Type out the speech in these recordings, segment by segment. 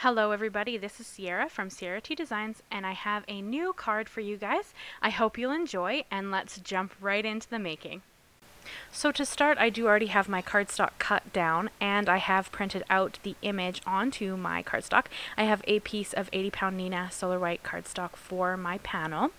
Hello everybody, this is Sierra from Sierra T Designs and I have a new card for you guys. I hope you'll enjoy and let's jump right into the making. So to start, I do already have my cardstock cut down and I have printed out the image onto my cardstock. I have a piece of 80-pound Neenah Solar White cardstock for my panel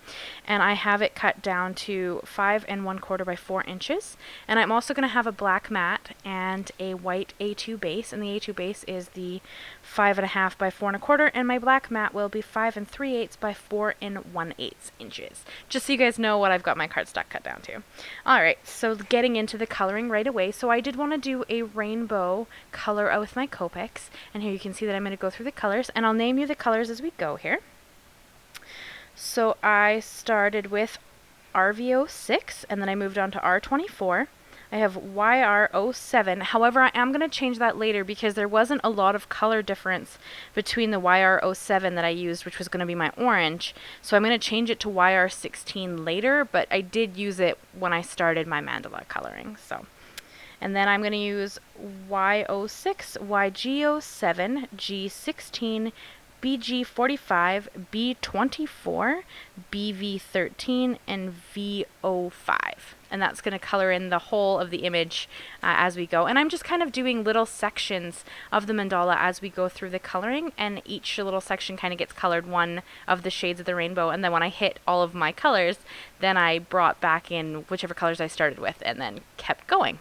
and I have it cut down to 5 1/4 by 4 inches. And I'm also going to have a black mat and a white A2 base, and the A2 base is the 5 1/2 by 4 1/4, and my black mat will be 5 3/8 by 4 1/8 inches. Just so you guys know what I've got my cardstock cut down to. Alright, so getting into the coloring right away. So I did want to do a rainbow color out with my Copics, and here you can see that I'm going to go through the colors, and I'll name you the colors as we go here. So I started with RV06, and then I moved on to R24. I have YR07. However, I am going to change that later because there wasn't a lot of color difference between the YR07 that I used, which was going to be my orange. So I'm going to change it to YR16 later, but I did use it when I started my mandala coloring. And then I'm going to use Y06, YG07, G16, BG45, B24, BV13, and V05. And that's going to color in the whole of the image as we go. And I'm just kind of doing little sections of the mandala as we go through the coloring, and each little section kind of gets colored one of the shades of the rainbow. And then when I hit all of my colors, then I brought back in whichever colors I started with and then kept going.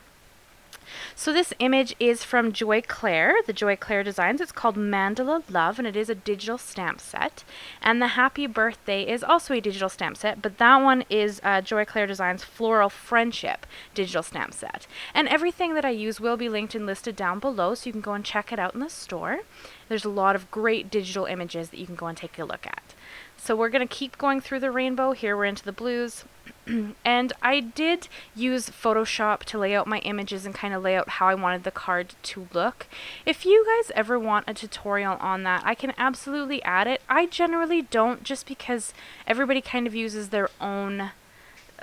So this image is from Clair, the Clair Designs. It's called Mandala Love, and it is a digital stamp set. And the Happy Birthday is also a digital stamp set, but that one is Clair Designs Floral Friendship digital stamp set. And everything that I use will be linked and listed down below, so you can go and check it out in the store. There's a lot of great digital images that you can go and take a look at. So we're going to keep going through the rainbow. Here we're into the blues. And I did use Photoshop to lay out my images and kind of lay out how I wanted the card to look. If you guys ever want a tutorial on that, I can absolutely add it. I generally don't, just because everybody kind of uses their own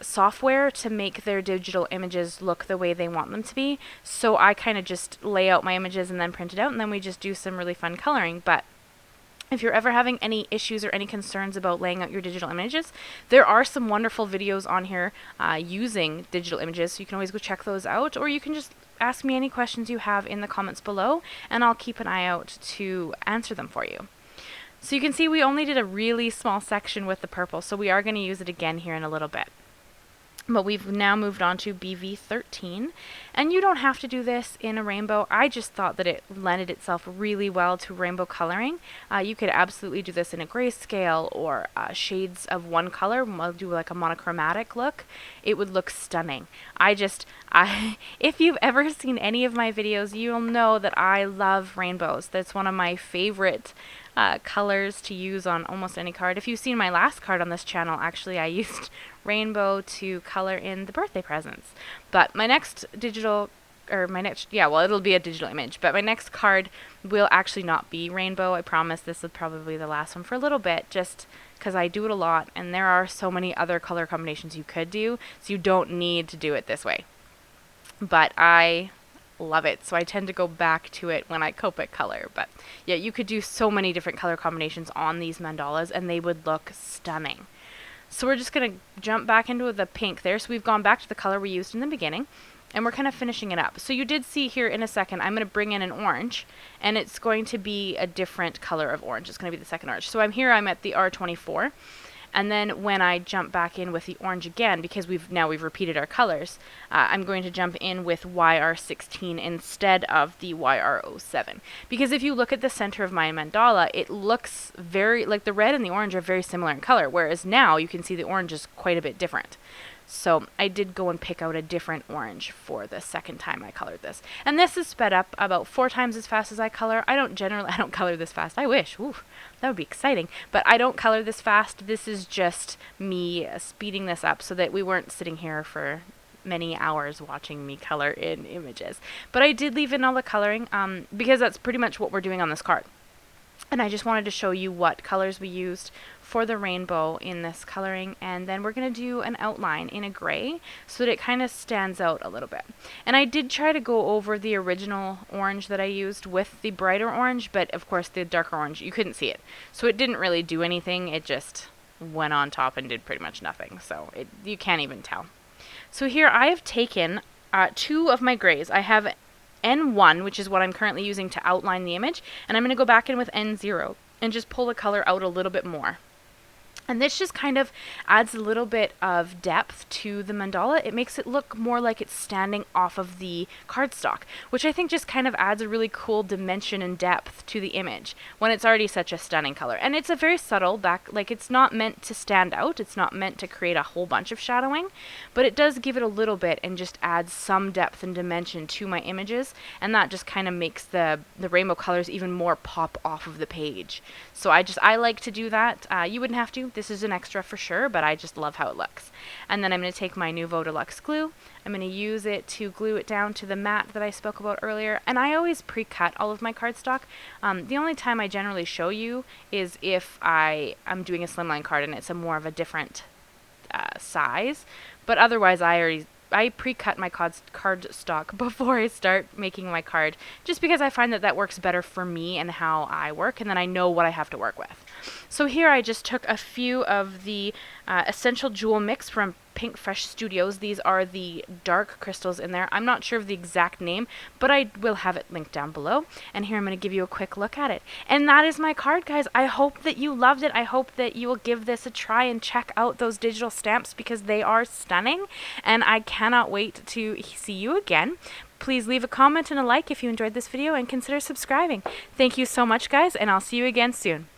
software to make their digital images look the way they want them to be. So I kind of just lay out my images and then print it out, and then we just do some really fun coloring. But if you're ever having any issues or any concerns about laying out your digital images, there are some wonderful videos on here using digital images, so you can always go check those out, or you can just ask me any questions you have in the comments below, and I'll keep an eye out to answer them for you. So you can see we only did a really small section with the purple, so we are going to use it again here in a little bit. But we've now moved on to BV13, and you don't have to do this in a rainbow. I just thought that it lended itself really well to rainbow coloring. You could absolutely do this in a grayscale or shades of one color. We'll do like a monochromatic look. It would look stunning. If you've ever seen any of my videos, you'll know that I love rainbows. That's one of my favorite colors to use on almost any card. If you've seen my last card on this channel, actually I used rainbow to color in the birthday presents. But my next it'll be a digital image, but my next card will actually not be rainbow. I promise this is probably the last one for a little bit, just because I do it a lot, and there are so many other color combinations you could do, so you don't need to do it this way. But I love it, so I tend to go back to it when I Copic color. But yeah, you could do so many different color combinations on these mandalas and they would look stunning. So we're just going to jump back into the pink there. So we've gone back to the color we used in the beginning, and we're kind of finishing it up. So you did see here in a second, I'm going to bring in an orange, and it's going to be a different color of orange. It's going to be the second orange. So I'm at the R24. And then when I jump back in with the orange again, because we've repeated our colors, I'm going to jump in with YR16 instead of the YR07. Because if you look at the center of my mandala, it looks very, like the red and the orange are very similar in color, whereas now you can see the orange is quite a bit different. So I did go and pick out a different orange for the second time I colored this. And this is sped up about 4 times as fast as I color. I don't color this fast. I wish. Ooh, that would be exciting. But I don't color this fast. This is just me speeding this up so that we weren't sitting here for many hours watching me color in images. But I did leave in all the coloring because that's pretty much what we're doing on this card. And I just wanted to show you what colors we used for the rainbow in this coloring, and then we're going to do an outline in a gray so that it kind of stands out a little bit. And I did try to go over the original orange that I used with the brighter orange, but of course the darker orange, you couldn't see it. So it didn't really do anything, it just went on top and did pretty much nothing. So you can't even tell. So here I have taken 2 of my grays. I have N1, which is what I'm currently using to outline the image, and I'm going to go back in with N0 and just pull the color out a little bit more. And this just kind of adds a little bit of depth to the mandala. It makes it look more like it's standing off of the cardstock, which I think just kind of adds a really cool dimension and depth to the image when it's already such a stunning color. And it's a very subtle like it's not meant to stand out. It's not meant to create a whole bunch of shadowing, but it does give it a little bit and just adds some depth and dimension to my images. And that just kind of makes the rainbow colors even more pop off of the page. So I like to do that. You wouldn't have to. This is an extra for sure, but I just love how it looks. And then I'm going to take my Nuvo Deluxe glue. I'm going to use it to glue it down to the mat that I spoke about earlier. And I always pre-cut all of my cardstock. The only time I generally show you is if I'm doing a slimline card and it's a more of a different size. But otherwise, I pre-cut my cardstock before I start making my card, just because I find that works better for me and how I work, and then I know what I have to work with. So here I just took a few of the Essential Jewel Mix from Pink Fresh Studios. These are the dark crystals in there. I'm not sure of the exact name, but I will have it linked down below. And here I'm going to give you a quick look at it. And that is my card, guys. I hope that you loved it. I hope that you will give this a try and check out those digital stamps because they are stunning. And I cannot wait to see you again. Please leave a comment and a like if you enjoyed this video and consider subscribing. Thank you so much, guys, and I'll see you again soon.